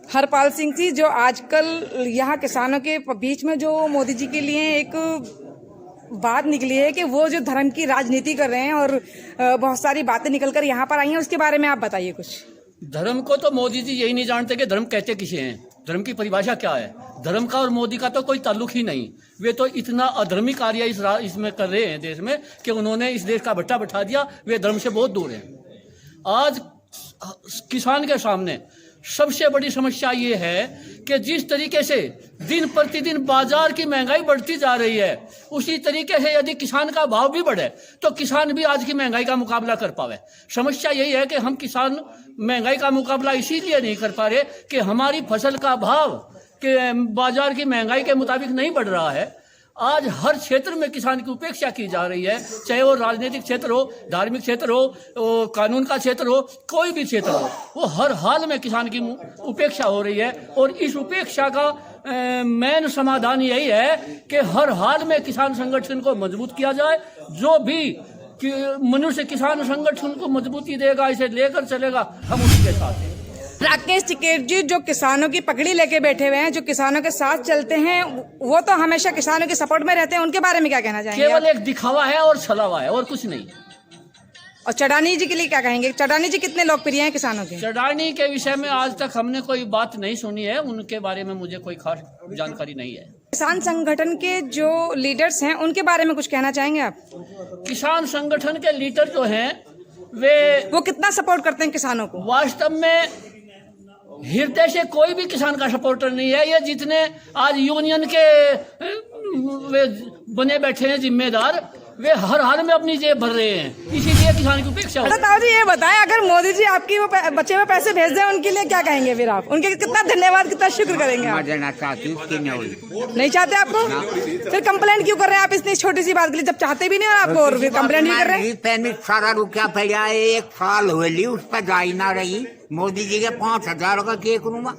हरपाल सिंह जी, जो आजकल यहाँ किसानों के बीच में जो मोदी जी के लिए एक बात निकली है कि वो जो धर्म की राजनीति कर रहे हैं और बहुत सारी बातें निकलकर यहाँ पर आई हैं, उसके बारे में आप बताइए कुछ। धर्म को तो मोदी जी यही नहीं जानते कि धर्म कहते किसे हैं, धर्म की परिभाषा क्या है। धर्म का और मोदी का तो कोई ताल्लुक ही नहीं। वे तो इतना अधर्मी कार्य इसमें कर रहे हैं देश में कि उन्होंने इस देश का भट्टा बैठा दिया। वे धर्म से बहुत दूर हैं। आज किसान के सामने सबसे बड़ी समस्या ये है कि जिस तरीके से दिन प्रतिदिन बाजार की महंगाई बढ़ती जा रही है, उसी तरीके से यदि किसान का भाव भी बढ़े तो किसान भी आज की महंगाई का मुकाबला कर पावे। समस्या यही है कि हम किसान महंगाई का मुकाबला इसीलिए नहीं कर पा रहे कि हमारी फसल का भाव के बाजार की महंगाई के मुताबिक नहीं बढ़ रहा है। आज हर क्षेत्र में किसान की उपेक्षा की जा रही है, चाहे वो राजनीतिक क्षेत्र हो, धार्मिक क्षेत्र हो, कानून का क्षेत्र हो, कोई भी क्षेत्र हो, वो हर हाल में किसान की उपेक्षा हो रही है। और इस उपेक्षा का मेन समाधान यही है कि हर हाल में किसान संगठन को मजबूत किया जाए। जो भी कि मनुष्य किसान संगठन को मजबूती देगा, इसे लेकर चलेगा, हम उसके साथ हैं। राकेश टिकैत जी, जो किसानों की पकड़ी लेके बैठे हुए हैं, जो किसानों के साथ चलते हैं, वो तो हमेशा किसानों के सपोर्ट में रहते हैं, उनके बारे में क्या कहना चाहेंगे? केवल एक दिखावा है और छलावा है और कुछ नहीं। और चढ़ानी जी के लिए क्या कहेंगे? चढ़ानी जी कितने लोकप्रिय हैं किसानों के? चढ़ानी के विषय में आज तक हमने कोई बात नहीं सुनी है, उनके बारे में मुझे कोई खास जानकारी नहीं है। किसान संगठन के जो लीडर्स हैं, उनके बारे में कुछ कहना चाहेंगे आप? किसान संगठन के लीडर जो हैं वो कितना सपोर्ट करते हैं किसानों को? वास्तव में हृदय से कोई भी किसान का सपोर्टर नहीं है। ये जितने आज यूनियन के वे बने बैठे हैं जिम्मेदार, वे हर हाल में अपनी जेब भर रहे हैं, इसीलिए किसान की उपेक्षा हो। ताऊ जी, ये बताएं, अगर मोदी जी आपकी वो बच्चे में पैसे भेज दें, उनके लिए क्या कहेंगे? फिर आप उनके कितना धन्यवाद, कितना शुक्र करेंगे आप? नहीं चाहते आपको? फिर कंप्लेंट क्यों कर रहे हैं आप इतनी छोटी सी बात के लिए, जब चाहते भी नहीं और आपको और फिर कंप्लेंट भी कर रहे हैं? सारा रुपया पड़ा है, 1 साल हुई उस पर जाई ना रही। मोदी जी के 5,000 का केक रूमा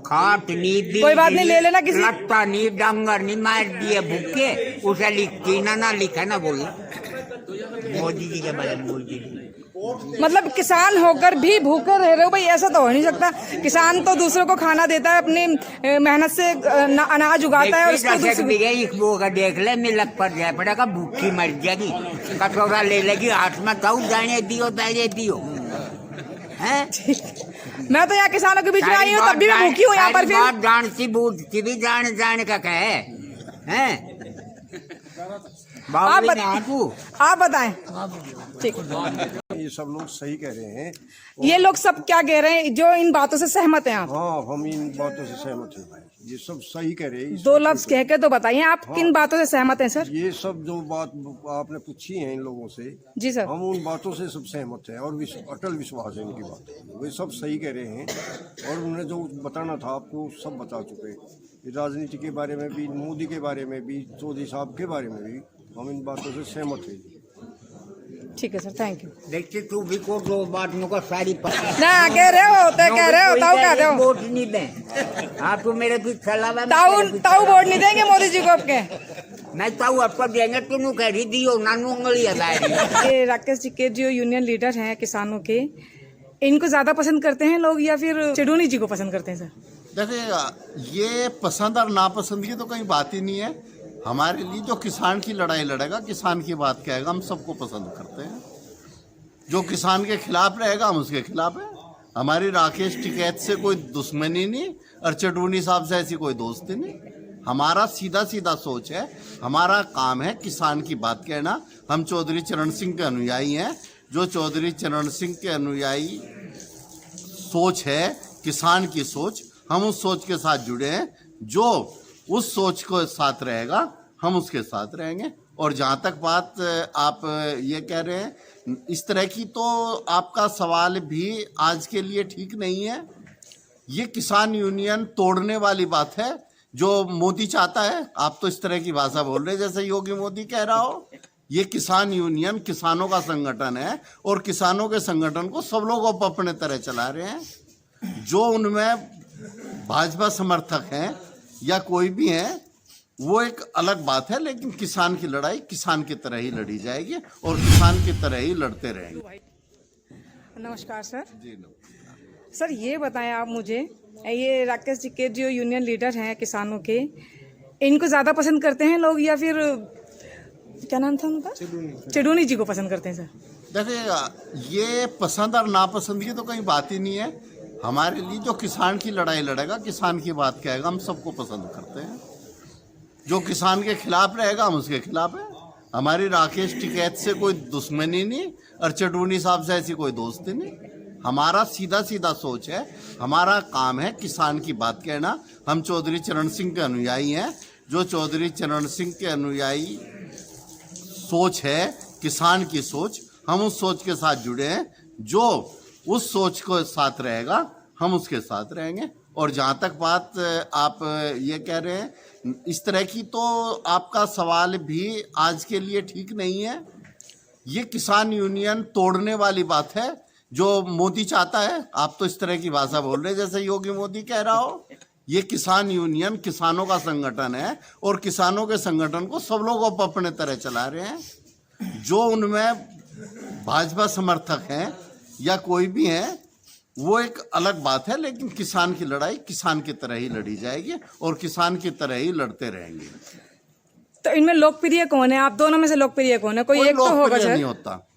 खाट नी, कोई बात नहीं, ले लेना किसी। लट्टा नहीं, डांगर नहीं, मार दिए भूखे, उसे लिखती ना लिखा ना बोले मोदी जी के बारे में। मोदी जी मतलब किसान होकर भी भूखे रह रहे हो भाई, ऐसा तो हो नहीं सकता। किसान तो दूसरों को खाना देता है, अपनी मेहनत से अनाज उगाता है और उसको देख ले, मिलक पर जाए पड़ेगा, भूखी मर जाएगी, कटोरा ले लेगी हाथ में, तो जाने दियो है। मैं तो यहाँ किसानों के बीच में आई हूँ, तब भी मैं भूखी हूँ यहाँ पर। फिर जानती बूझती भी जान का कहे हैं। आप बताएं। ठीक, ये सब लोग सही कह रहे हैं। ये लोग सब क्या कह रहे हैं? जो इन बातों से सहमत हैं आप? हाँ, हम इन बातों से सहमत हैं भाई, ये सब सही कह रहे हैं। 2 लफ्ज कह के तो बताइए, आप किन बातों से सहमत हैं सर? ये सब जो बात आपने पूछी है इन लोगों से, जी सर, हम उन बातों से सब सहमत हैं और अटल विश्वास है इनकी बात। वे सब सही कह रहे हैं और उन्हें जो बताना था आपको सब बता चुके हैं। राजनीति के बारे में भी, मोदी के बारे में भी, चौधरी साहब के बारे में भी, हम इन बातों से सहमत हैं। ठीक है सर, थैंक यू। देखते तू भी को 2 बात को सारी ना कह रहे हो ताऊ कह रहे हो वोट नहीं दें आप तो मेरे पीछे लगा ताऊ वोट नहीं देंगे मोदी जी को आपके? नहीं ताऊ आपको देंगे, तुम कह रही दियो नानू उंगली हलाई। ये राकेश टिकैत जो यूनियन लीडर हैं किसानों के, इनको ज्यादा पसंद करते हैं लोग या फिर चढ़ूनी जी को पसंद करते हैं सर? देखिए, ये पसंद और नापसंद की तो कहीं बात ही नहीं है। हमारे लिए जो किसान की लड़ाई लड़ेगा, किसान की बात कहेगा, हम सबको पसंद करते हैं। जो किसान के खिलाफ रहेगा, हम उसके खिलाफ हैं। हमारी राकेश टिकैत से कोई दुश्मनी नहीं और चढ़ूनी साहब से ऐसी कोई दोस्ती नहीं। हमारा सीधा सोच है, हमारा काम है किसान की बात कहना। हम चौधरी चरण सिंह के अनुयायी हैं। जो चौधरी चरण सिंह के अनुयायी सोच है, किसान की सोच, हम उस सोच के साथ जुड़े हैं। जो उस सोच को साथ रहेगा, हम उसके साथ रहेंगे। और जहाँ तक बात आप ये कह रहे हैं इस तरह की, तो आपका सवाल भी आज के लिए ठीक नहीं है। ये किसान यूनियन तोड़ने वाली बात है जो मोदी चाहता है। आप तो इस तरह की भाषा बोल रहे हैं जैसे योगी मोदी कह रहा हो। ये किसान यूनियन किसानों का संगठन है और किसानों के संगठन को सब लोग अपने तरह चला रहे हैं। जो उनमें भाजपा समर्थक हैं या कोई भी है, वो एक अलग बात है, लेकिन किसान की लड़ाई किसान की तरह ही लड़ी जाएगी और किसान की तरह ही लड़ते रहेंगे। नमस्कार सर। जी नमस्कार। सर ये बताएं आप मुझे, ये राकेश जी के जो यूनियन लीडर हैं किसानों के, इनको ज्यादा पसंद करते हैं लोग या फिर क्या नाम था उनका, चेडूनी जी को पसंद करते हैं सर? देखिएगा, ये पसंद और नापसंद की तो कहीं बात ही नहीं है। हमारे लिए जो किसान की लड़ाई लड़ेगा, किसान की बात कहेगा, हम सबको पसंद करते हैं। जो किसान के खिलाफ रहेगा हम उसके खिलाफ है। हमारी राकेश टिकैत से कोई दुश्मनी नहीं और चटूनी साहब से ऐसी कोई दोस्ती नहीं। हमारा सीधा सीधा सोच है, हमारा काम है किसान की बात कहना। हम चौधरी चरण सिंह के अनुयायी हैं। जो चौधरी चरण सिंह के अनुयायी सोच है, किसान की सोच, हम उस सोच के साथ जुड़े हैं। जो उस सोच को साथ रहेगा हम उसके साथ रहेंगे। और जहाँ तक बात आप ये कह रहे हैं इस तरह की, तो आपका सवाल भी आज के लिए ठीक नहीं है। ये किसान यूनियन तोड़ने वाली बात है जो मोदी चाहता है। आप तो इस तरह की भाषा बोल रहे हैं जैसे योगी मोदी कह रहा हो। ये किसान यूनियन किसानों का संगठन है और किसानों के संगठन को सब लोग अपने तरह चला रहे हैं। जो उनमें भाजपा समर्थक हैं या कोई भी हैं वो एक अलग बात है, लेकिन किसान की लड़ाई किसान की तरह ही लड़ी जाएगी और किसान की तरह ही लड़ते रहेंगे। तो इनमें लोकप्रिय कौन है? आप दोनों में से लोकप्रिय कौन है? कोई एक तो होगा सर। नहीं होता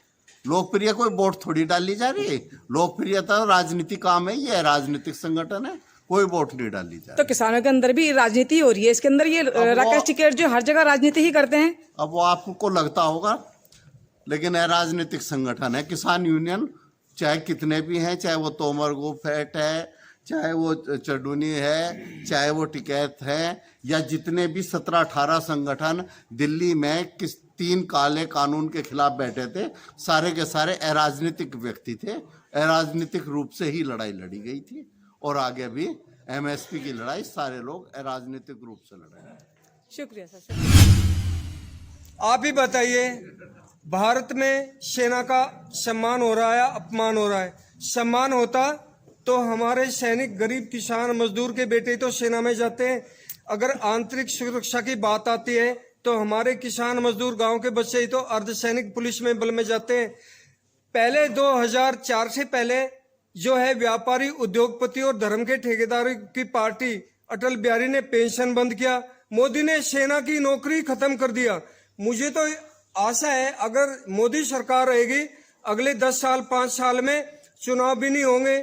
लोकप्रिय, कोई वोट थोड़ी डाली जा रही है। लोकप्रियता राजनीतिक काम है, ये राजनीतिक संगठन है, कोई वोट नहीं डाली जा रही। तो किसानों के अंदर भी राजनीति हो रही है, इसके अंदर ये राकेश टिकैत जो हर जगह राजनीति ही करते हैं। अब वो आपको लगता होगा, लेकिन राजनीतिक संगठन है किसान यूनियन। चाहे कितने भी हैं, चाहे वो तोमर गुफेट है, चाहे वो चडूनी है, चाहे वो टिकैत है, या जितने भी 17-18 संगठन दिल्ली में 3 काले कानून के खिलाफ बैठे थे, सारे के सारे अराजनीतिक व्यक्ति थे। अराजनीतिक रूप से ही लड़ाई लड़ी गई थी और आगे भी MSP की लड़ाई सारे लोग अराजनीतिक रूप से लड़े। शुक्रिया सर। आप ही बताइए, भारत में सेना का सम्मान हो रहा है, अपमान हो रहा है? सम्मान होता तो हमारे सैनिक, गरीब किसान मजदूर के बेटे तो सेना में जाते हैं। अगर आंतरिक सुरक्षा की बात आती है तो हमारे किसान मजदूर गांव के बच्चे ही तो अर्धसैनिक पुलिस में बल में जाते हैं। पहले 2004 से पहले जो है व्यापारी, उद्योगपति और धर्म के ठेकेदारों की पार्टी अटल बिहारी ने पेंशन बंद किया। मोदी ने सेना की नौकरी खत्म कर दिया। मुझे तो आशा है अगर मोदी सरकार रहेगी अगले 10 साल 5 साल में चुनाव भी नहीं होंगे,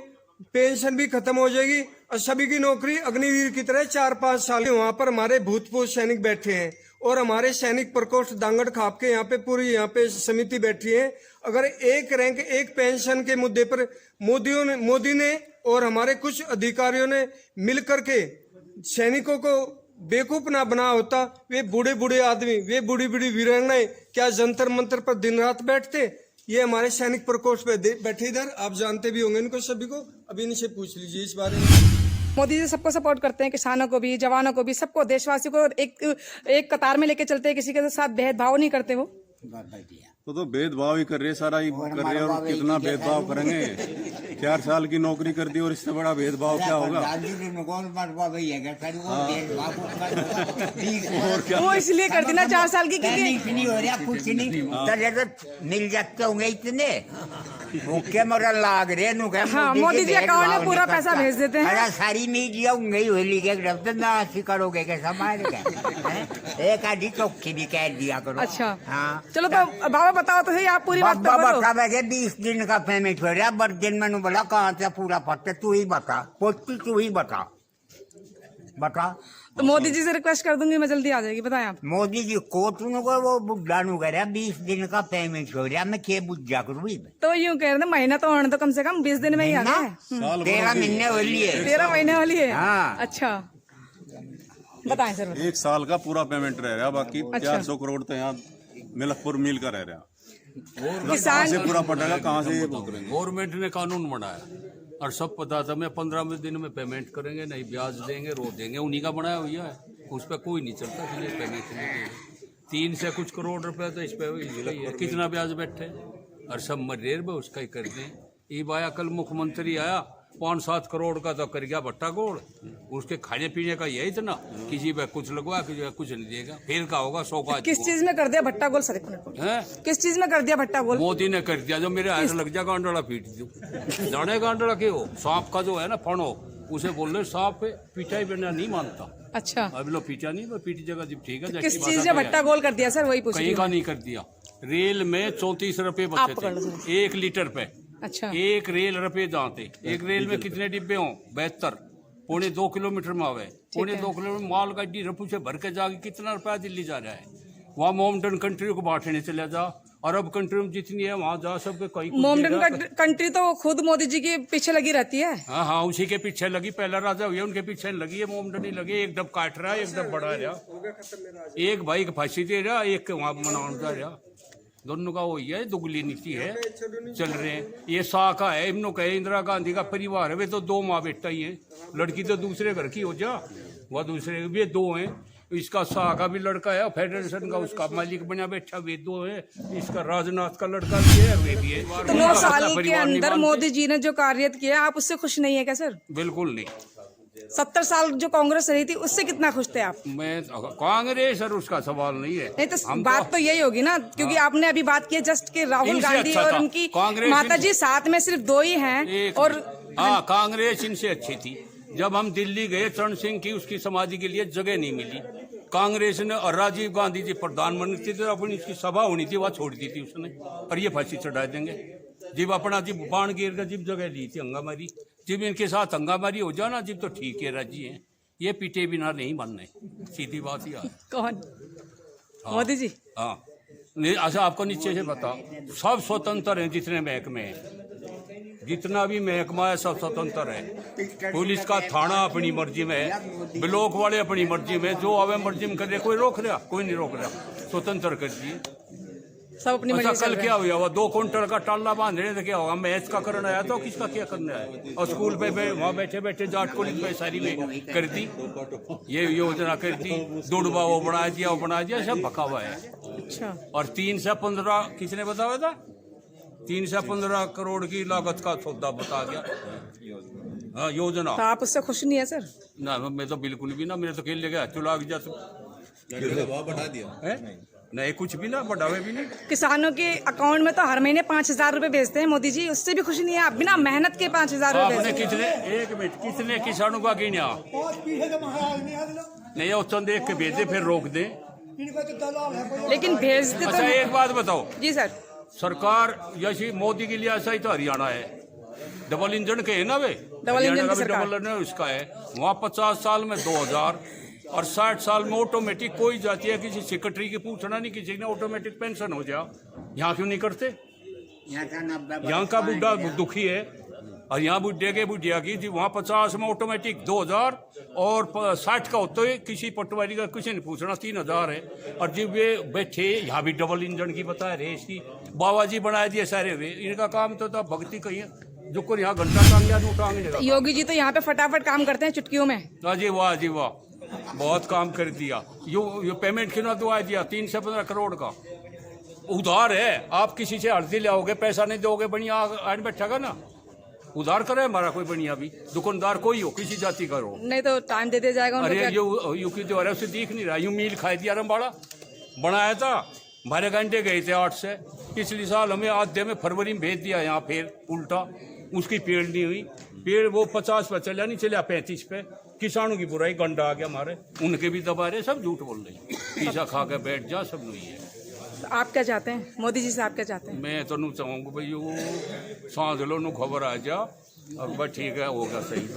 पेंशन भी खत्म हो जाएगी और सभी की नौकरी अग्निवीर की तरह 4-5 साल। वहां पर हमारे भूतपूर्व सैनिक बैठे हैं और हमारे सैनिक प्रकोष्ठ दांगड़ खाप के यहाँ पे पूरी यहाँ पे समिति बैठी है। अगर एक रैंक एक पेंशन के मुद्दे पर मोदी ने और हमारे कुछ अधिकारियों ने मिलकर के सैनिकों को बेवकूफ ना बना होता, वे बूढ़े बूढ़े आदमी, वे बूढ़ी बूढ़ी वीरांगनाएं क्या जंतर मंतर पर दिन रात बैठते? ये हमारे सैनिक प्रकोष्ठ पे बैठे इधर, आप जानते भी होंगे इनको सभी को, अभी इनसे पूछ लीजिए इस बारे में। मोदी जी सबको सपोर्ट करते हैं, किसानों को भी, जवानों को भी, सबको, देशवासियों को एक कतार में लेके चलते हैं, किसी के साथ भेदभाव नहीं करते वो। तो भेदभाव ही कर रहे, सारा ही कर रहे हैं। और कितना भेदभाव करेंगे? 4 साल की नौकरी कर दी और इससे बड़ा भेदभाव क्या होगा? और क्या? वो इसलिए कर दी ना 4 साल की, क्योंकि नहीं हो रहा कुछ नहीं। तो मिल जाते होंगे इतने भूखे मरन लाग रहे। हाँ, मोदी जी अकाउंट में पूरा पैसा भेज देते हैं। अरे सारी मीडिया उंगई होली के ना करोगे कैसा मार के एक आधी चौकी भी कह दिया करो। अच्छा, हाँ, चलो तो बाबा बताओ तो सही, आप पूरी बात तो करो। 20 दिन का पेमेंट हो रहा, बट दिन मैंने बोला कहाँ से पूरा पत्ते तू ही बता, पोस्टी तू ही बता। तो मोदी जी से रिक्वेस्ट कर दूंगी मैं, जल्दी आ जाएगी, बताएं आप। मोदी जी को तुम वो बुढ़ा नु कह रहा 20 दिन का पेमेंट हो रहा, मैं क्या बुझा करूँ? तो यूँ कह रहे थे महीना तो होने तो कम से कम 20 दिन में ही आना है। 13 महीने वाली है। 13 महीने वाली है। हाँ। अच्छा, बताएं सर। 1 साल का पूरा पेमेंट रह रहा, बाकी अच्छा। 400 करोड़ तो यहाँ मिलकपुर मिल का रह रहा। किसान से पूरा पटेगा कहाँ से? गवर्नमेंट ने कानून बनाया और सब पता था, मैं 15 दिन में पेमेंट करेंगे, नहीं ब्याज देंगे, रोक देंगे, उन्हीं का बनाया हुआ है, उस पर कोई नहीं चलता। पेमेंट 3 से कुछ करोड़ रुपए तो इस पे कितना ब्याज बैठे और सब मरेर में उसका ही कर दें। ये आया कल मुख्यमंत्री आया, 5-7 करोड़ का तो कर गया भट्टा गोड़, उसके खाने पीने का यही इतना, किसी पे कुछ लगवा, किसी पे कुछ नहीं देगा, फिर का होगा 100 का। किस चीज में कर दिया भट्टा गोल सर? है किस चीज में कर दिया भट्टा गोल? मोदी ने कर दिया, जो मेरे हाथ लग जाएगा गांडोला पीट दो। जाने गांडोला क्यों? सांप का जो है ना फणो, उसे बोल रहे सांप पीटा ही बिना नहीं मानता। अच्छा, अब लो पीटा नहीं, वो पीट जगह जब ठीक है। किस चीज में भट्टा गोल कर दिया सर, वही पूछ रही कहीं हूँ। का नहीं कर दिया। रेल में 34 रुपए आप बचे पकड़ लो थे 1 लीटर पे। अच्छा, एक रेल रुपए जाते, एक रेल में कितने डिब्बे हों? 72, पौने 2 किलोमीटर में आवे, पौने 2 किलोमीटर माल गाड़ी रफू से भर के जाके कितना रुपया दिल्ली जा रहा है? वहाँ मोमडन कंट्री को बांटने चले जा, अरब कंट्री में जितनी है वहाँ जा, सबके कहीं मोमडन कंट्री तो खुद मोदी जी के पीछे लगी रहती है। हाँ हाँ, उसी के पीछे लगी, पहला राजा हुआ उनके पीछे लगी है, मोमडन ही लगी। एक डब काट रहा है, एक डब बढ़ा रहा, एक भाई को फांसी दे रहा, एक वहाँ मनाने जा रहा। दोनों का वही है, दुगली नीति है चल रहे हैं। ये शाह का है, इन्हों का है, इंदिरा गांधी का परिवार है, वे तो 2 माँ बेटा ही है। लड़की तो दूसरे घर की हो जा, वह दूसरे, वे 2 हैं। इसका शाह का भी लड़का है, फेडरेशन का उसका मालिक बना बैठा, वे 2 है। इसका राजनाथ का लड़का भी है, वे भी है। तो 9 साल के अंदर मोदी जी ने जो कार्य किया, आप उससे खुश नहीं है क्या सर? बिल्कुल नहीं। 70 साल जो कांग्रेस रही थी उससे कितना खुश थे आप? मैं कांग्रेस और उसका सवाल नहीं है। नहीं तो बात तो यही होगी ना, क्योंकि आपने अभी बात की जस्ट कि राहुल इनसे गांधी अच्छा और था। उनकी कांग्रेस माता जी साथ में सिर्फ 2 ही हैं। और हाँ, कांग्रेस इनसे अच्छी थी। जब हम दिल्ली गए, चरण सिंह की उसकी समाधि के लिए जगह नहीं मिली, कांग्रेस ने, और राजीव गांधी जी प्रधानमंत्री थे, अपनी इसकी सभा होनी थी, वह छोड़ दी थी उसने, और ये फांसी चढ़ा देंगे। जब अपना जिब बाण गिर का जिब जगह ली थी हंगामारी, जब इनके साथ हंगामारी हो जाना जिब तो ठीक है, राजी है। ये पीटे बिना नहीं मानने, सीधी बात ही है। कौन? मोदी जी? हाँ, नहीं अच्छा, आपको नीचे से बताओ, सब स्वतंत्र हैं जितने महकमे हैं, जितना भी महकमा है सब स्वतंत्र है। पुलिस का थाना अपनी मर्जी में है, ब्लॉक वाले अपनी मर्जी में, जो आवे मर्जी में कर रहे, कोई रोक रहा? कोई नहीं रोक रहा, स्वतंत्र कर दिए। सब अपनी अच्छा, मर्जी से कल चल रहे क्या हुआ? वो 2 क्विंटल का टाला बांधने तो क्या होगा? मैच का करना आया तो किसका क्या करना है? और स्कूल पे वहाँ बैठे बैठे जाट को सारी में कर दी, ये योजना कर दी, दुड़बा वो बना दिया, वो बना दिया, सब भका हुआ है। अच्छा, और 3 से 15 किसने बताया था? 3 से 15 करोड़ की लागत का सौदा बता दिया। हाँ, योजना। तो आप उससे खुश नहीं है सर? ना, मैं तो बिल्कुल भी ना, मेरे तो खेल गया चुला गया बढ़ा दिया नहीं, कुछ भी ना बढ़ावे भी नहीं। किसानों के अकाउंट में तो हर महीने 5000 रुपए भेजते हैं मोदी जी, उससे भी खुश नहीं है आप? बिना मेहनत के 5000 रुपए आपने भेजते हैं। कितने, 1 मिनट, कितने किसानों का गिना? नहीं, वो चंद देख के भेजे फिर रोक दे। लेकिन भेजते अच्छा, तो। एक बात बताओ, जी सर। सरकार जैसी मोदी के लिए ऐसा ही तो हरियाणा है, डबल इंजन के है ना वे, डबल इंजन हरियाणा की का भी सरकार। डबल इंजन उसका है। वहाँ 50 साल में 2000 और 60 साल में ऑटोमेटिक कोई जाती है, किसी सेक्रेटरी की पूछना नहीं, किसी ने ऑटोमेटिक पेंशन हो जा। यहाँ क्यों नहीं करते? यहाँ का बुढ़ा दुखी है, और यहाँ बुढ़े के बुढ़िया की जी, वहाँ 50 में ऑटोमेटिक 2000 और 60 का होता है, किसी पटवारी का किसी ने पूछना 3000 है। और जब वे बैठे यहाँ भी डबल इंजन की बता रहे, इसकी बाबा जी बना दिए सारे वे, इनका काम तो था भक्ति कहीं जो को यहाँ घंटा टांग या टांग देगा। योगी जी तो यहाँ पे फटाफट काम करते हैं चुटकियों में। जी वाह, जी वाह, बहुत काम कर दिया। यो पेमेंट क्यों ना दुआ दिया? 3 से 15 करोड़ का उधार है। आप किसी से अर्जी लाओगे, पैसा नहीं दोगे, बढ़िया आड़ बैठेगा ना, उधार करे हमारा कोई बढ़िया भी दुकानदार कोई हो, किसी जाति का हो, नहीं तो टाइम देते जाएगा उनको। अरे यू की जो है उसे दिख नहीं रहा, यूं मील खाई दिया रंबाड़ा बनाया था, 12 घंटे गए थे 8 से। पिछले साल हमें आधे में फरवरी में भेज दिया यहाँ, फिर उल्टा उसकी पेड़ नहीं हुई, पेड़ वो 50 पे चला नहीं, चला 35 पे। किसानों की बुराई गंडा आ गया हमारे, उनके भी दबा रहे, सब झूठ बोल रहे, पीछा खा के बैठ जा, सब नहीं है। तो आप क्या चाहते हैं मोदी जी से? आप क्या चाहते हैं? मैं तो चाहूँगा भाई वो सांझ लो, खबर आ जा, अब ठीक है, होगा सही तो।